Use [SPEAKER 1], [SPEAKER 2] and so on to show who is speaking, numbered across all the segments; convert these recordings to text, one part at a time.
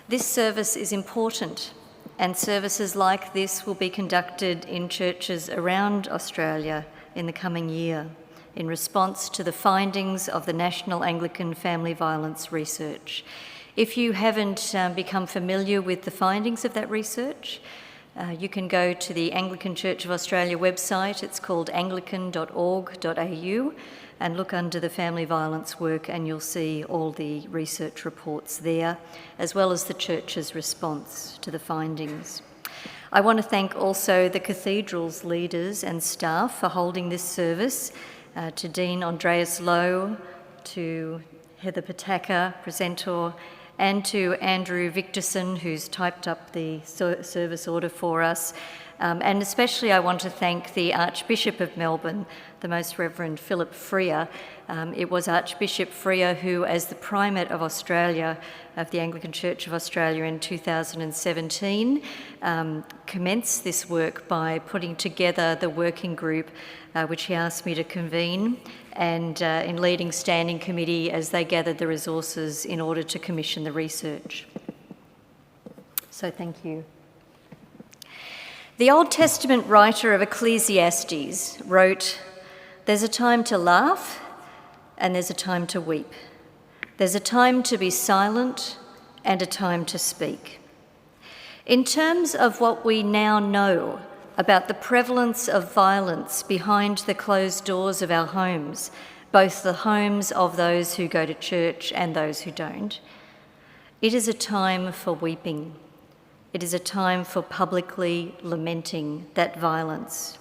[SPEAKER 1] This service is important, and services like this will be conducted in churches around Australia in the coming year in response to the findings of the National Anglican Family Violence Research. If you haven't become familiar with the findings of that research, you can go to the Anglican Church of Australia website. It's called anglican.org.au, and look under the family violence work and you'll see all the research reports there, as well as the church's response to the findings. I want to thank also the Cathedral's leaders and staff for holding this service, to Dean Andreas Lowe, to Heather Pataka, presenter, and to Andrew Victorson, who's typed up the service order for us. And especially I want to thank the Archbishop of Melbourne, the Most Reverend Philip Freer. It was Archbishop Freer who, as the Primate of Australia, of the Anglican Church of Australia in 2017, commenced this work by putting together the working group, which he asked me to convene, and in leading standing committee as they gathered the resources in order to commission the research. So thank you. The Old Testament writer of Ecclesiastes wrote, "There's a time to laugh and there's a time to weep. There's a time to be silent and a time to speak." In terms of what we now know about the prevalence of violence behind the closed doors of our homes, both the homes of those who go to church and those who don't, it is a time for weeping. It is a time for publicly lamenting that violence.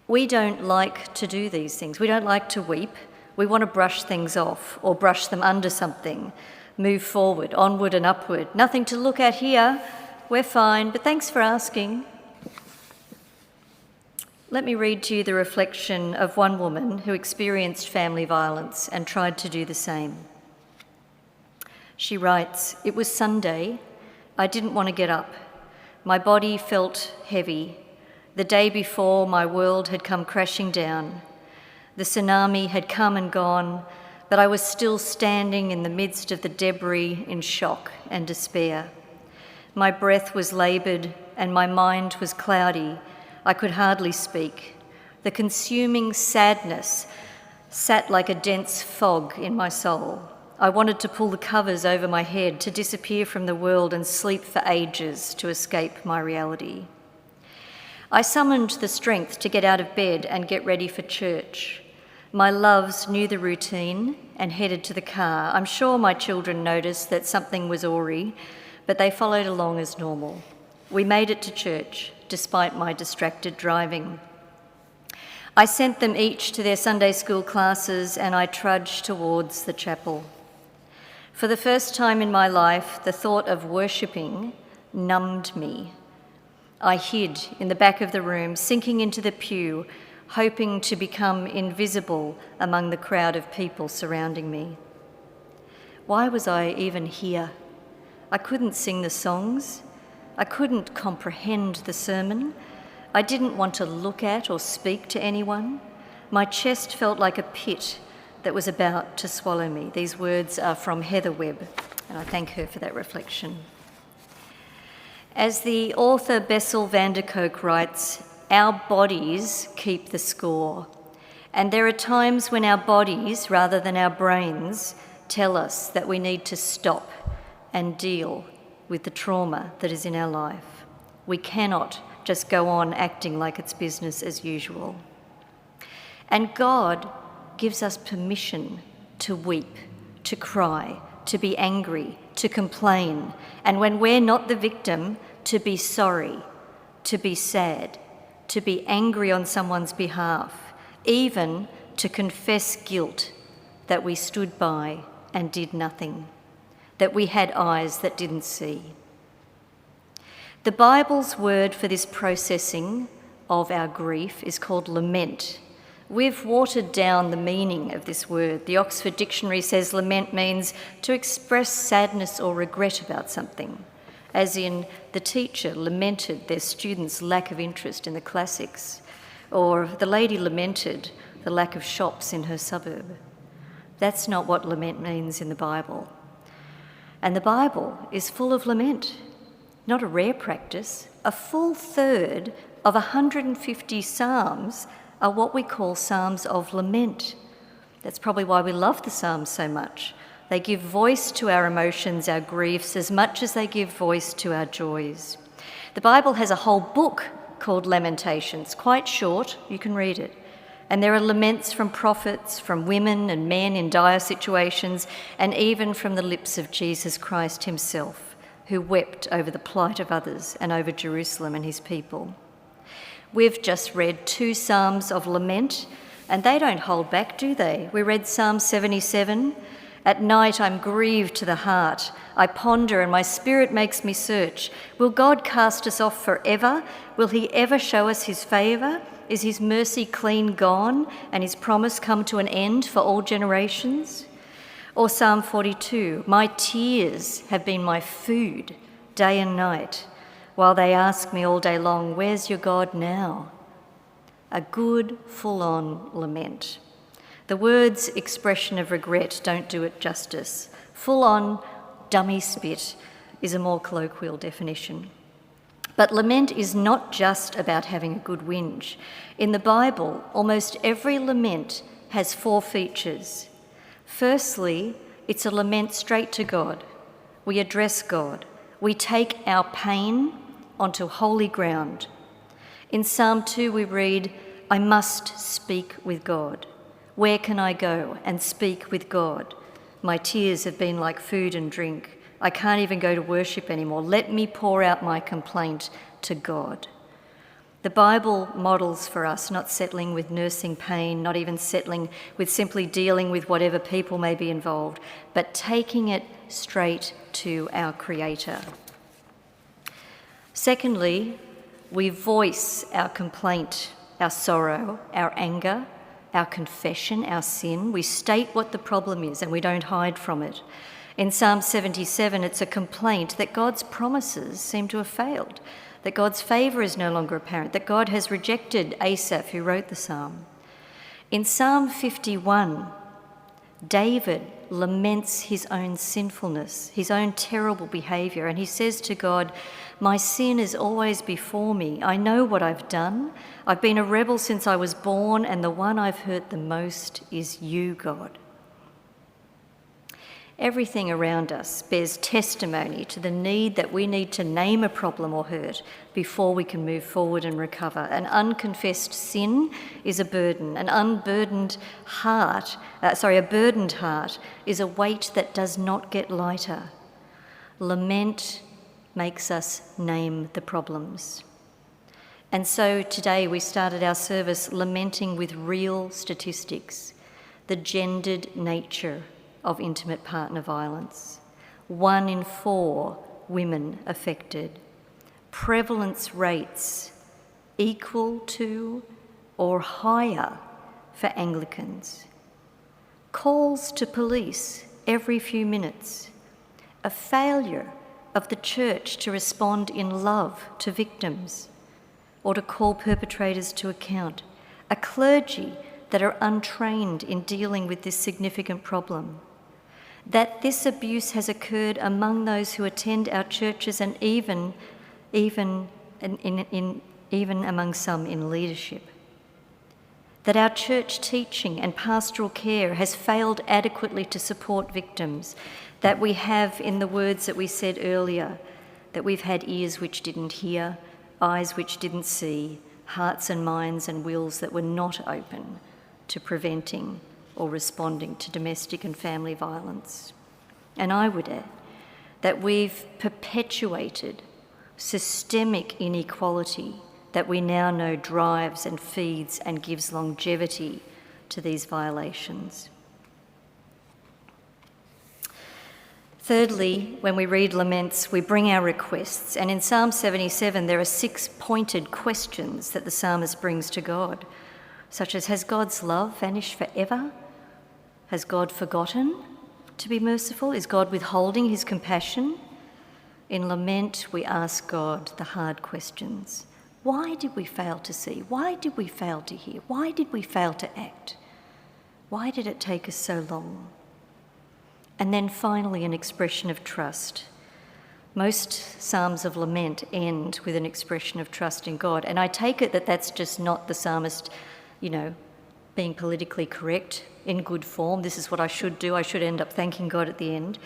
[SPEAKER 1] We don't like to do these things. We don't like to weep. We want to brush things off or brush them under something, move forward, onward and upward. Nothing to look at here. We're fine, but thanks for asking. Let me read to you the reflection of one woman who experienced family violence and tried to do the same. She writes, "It was Sunday. I didn't want to get up. My body felt heavy. The day before, my world had come crashing down. The tsunami had come and gone, but I was still standing in the midst of the debris in shock and despair. My breath was laboured and my mind was cloudy. I could hardly speak. The consuming sadness sat like a dense fog in my soul. I wanted to pull the covers over my head, to disappear from the world and sleep for ages to escape my reality. I summoned the strength to get out of bed and get ready for church. My loves knew the routine and headed to the car. I'm sure my children noticed that something was awry, but they followed along as normal. We made it to church, despite my distracted driving. I sent them each to their Sunday school classes and I trudged towards the chapel. For the first time in my life, the thought of worshipping numbed me. I hid in the back of the room, sinking into the pew, hoping to become invisible among the crowd of people surrounding me. Why was I even here? I couldn't sing the songs. I couldn't comprehend the sermon. I didn't want to look at or speak to anyone. My chest felt like a pit that was about to swallow me. These words are from Heather Webb, and I thank her for that reflection. As the author Bessel van der Kolk writes, our bodies keep the score, and there are times when our bodies, rather than our brains, tell us that we need to stop and deal with the trauma that is in our life. We cannot just go on acting like it's business as usual. And God gives us permission to weep, to cry, to be angry, to complain, and when we're not the victim, to be sorry, to be sad, to be angry on someone's behalf, even to confess guilt that we stood by and did nothing, that we had eyes that didn't see. The Bible's word for this processing of our grief is called lament. We've watered down the meaning of this word. The Oxford Dictionary says lament means to express sadness or regret about something, as in the teacher lamented their students' lack of interest in the classics, or the lady lamented the lack of shops in her suburb. That's not what lament means in the Bible. And the Bible is full of lament. Not a rare practice. A full third of 150 psalms are what we call psalms of lament. That's probably why we love the psalms so much. They give voice to our emotions, our griefs, as much as they give voice to our joys. The Bible has a whole book called Lamentations, quite short, you can read it. And there are laments from prophets, from women and men in dire situations, and even from the lips of Jesus Christ himself, who wept over the plight of others and over Jerusalem and his people. We've just read 2 psalms of lament, and they don't hold back, do they? We read Psalm 77. At night I'm grieved to the heart. I ponder and my spirit makes me search. Will God cast us off forever? Will he ever show us his favour? Is his mercy clean gone and his promise come to an end for all generations? Or Psalm 42, my tears have been my food day and night, while they ask me all day long, where's your God now? A good, full-on lament. The word's expression of regret don't do it justice. Full-on dummy spit is a more colloquial definition. But lament is not just about having a good whinge. In the Bible, almost every lament has 4 features. Firstly, it's a lament straight to God. We address God. We take our pain onto holy ground. In Psalm 2 we read, I must speak with God. Where can I go and speak with God? My tears have been like food and drink. I can't even go to worship anymore. Let me pour out my complaint to God. The Bible models for us not settling with nursing pain, not even settling with simply dealing with whatever people may be involved, but taking it straight to our Creator. Secondly, we voice our complaint, our sorrow, our anger, our confession, our sin. We state what the problem is and we don't hide from it. In Psalm 77, it's a complaint that God's promises seem to have failed, that God's favour is no longer apparent, that God has rejected Asaph, who wrote the psalm. In Psalm 51, David laments his own sinfulness, his own terrible behaviour, and he says to God, my sin is always before me. I know what I've done. I've been a rebel since I was born, and the one I've hurt the most is you, God. Everything around us bears testimony to the need that we need to name a problem or hurt before we can move forward and recover. An unconfessed sin is a burden. A burdened heart is a weight that does not get lighter. Lament makes us name the problems. And so today we started our service lamenting with real statistics, the gendered nature of intimate partner violence. 1 in 4 women affected. Prevalence rates equal to or higher for Anglicans. Calls to police every few minutes. A failure of the church to respond in love to victims or to call perpetrators to account. A clergy that are untrained in dealing with this significant problem. That this abuse has occurred among those who attend our churches and even among some in leadership. That our church teaching and pastoral care has failed adequately to support victims. That we have, in the words that we said earlier, that we've had ears which didn't hear, eyes which didn't see, hearts and minds and wills that were not open to preventing or responding to domestic and family violence. And I would add that we've perpetuated systemic inequality that we now know drives and feeds and gives longevity to these violations. Thirdly, when we read laments, we bring our requests, and in Psalm 77 there are 6 pointed questions that the psalmist brings to God, such as, has God's love vanished forever? Has God forgotten to be merciful? Is God withholding his compassion? In lament, we ask God the hard questions. Why did we fail to see? Why did we fail to hear? Why did we fail to act? Why did it take us so long? and then finally an expression of trust. Most psalms of lament end with an expression of trust in God, and I take it that that's just not the psalmist, being politically correct in good form. This is what I should do. I should end up thanking God at the end.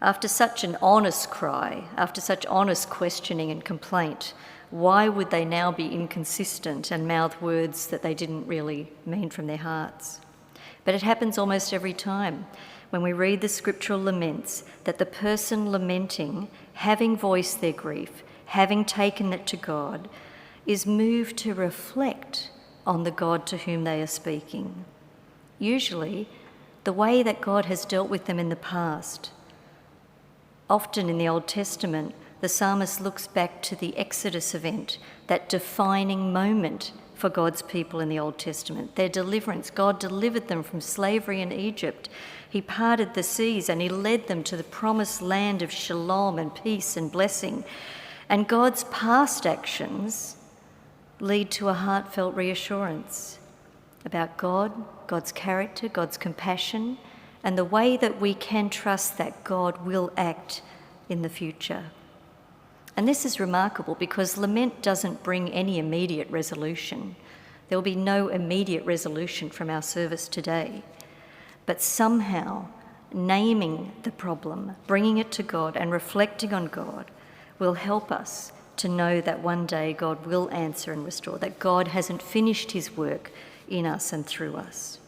[SPEAKER 1] After such an honest cry, after such honest questioning and complaint, why would they now be inconsistent and mouth words that they didn't really mean from their hearts? But it happens almost every time when we read the scriptural laments that the person lamenting, having voiced their grief, having taken it to God, is moved to reflect on the God to whom they are speaking. Usually, the way that God has dealt with them in the past. Often in the Old Testament, the psalmist looks back to the Exodus event, that defining moment for God's people in the Old Testament, their deliverance. God delivered them from slavery in Egypt. He parted the seas and he led them to the promised land of shalom and peace and blessing. And God's past actions lead to a heartfelt reassurance about God, God's character, God's compassion, and the way that we can trust that God will act in the future. And this is remarkable because lament doesn't bring any immediate resolution. There will be no immediate resolution from our service today. But somehow, naming the problem, bringing it to God and reflecting on God will help us to know that one day God will answer and restore, that God hasn't finished his work in us and through us.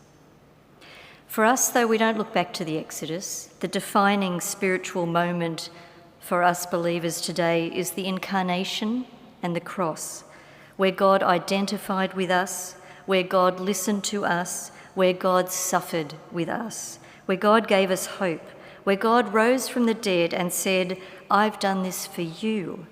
[SPEAKER 1] For us, though, we don't look back to the Exodus. The defining spiritual moment for us believers today is the incarnation and the cross, where God identified with us, where God listened to us, where God suffered with us, where God gave us hope, where God rose from the dead and said, I've done this for you,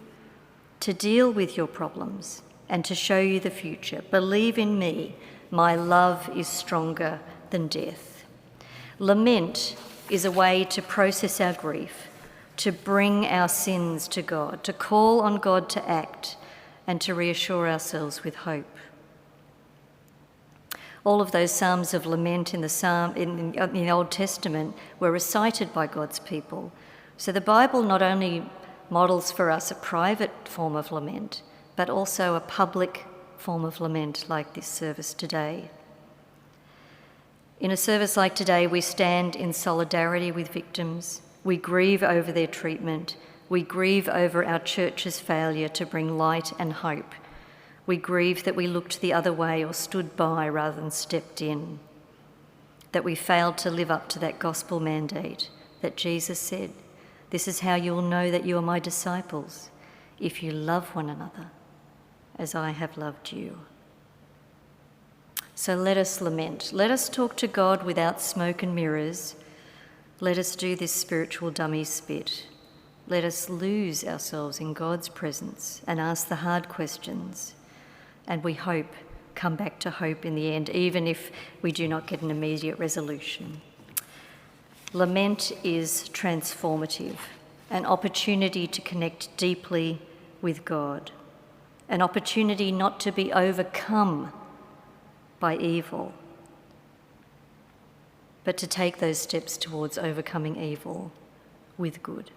[SPEAKER 1] to deal with your problems and to show you the future. Believe in me, my love is stronger than death. Lament is a way to process our grief, to bring our sins to God, to call on God to act, and to reassure ourselves with hope. All of those psalms of lament in the Old Testament were recited by God's people. So the Bible not only models for us a private form of lament, but also a public form of lament like this service today. In a service like today, we stand in solidarity with victims. We grieve over their treatment. We grieve over our church's failure to bring light and hope. We grieve that we looked the other way or stood by rather than stepped in, that we failed to live up to that gospel mandate that Jesus said, this is how you'll know that you are my disciples, if you love one another as I have loved you. So let us lament. Let us talk to God without smoke and mirrors. Let us do this spiritual dummy spit. Let us lose ourselves in God's presence and ask the hard questions. And we hope, come back to hope in the end, even if we do not get an immediate resolution. Lament is transformative, an opportunity to connect deeply with God, an opportunity not to be overcome by evil, but to take those steps towards overcoming evil with good.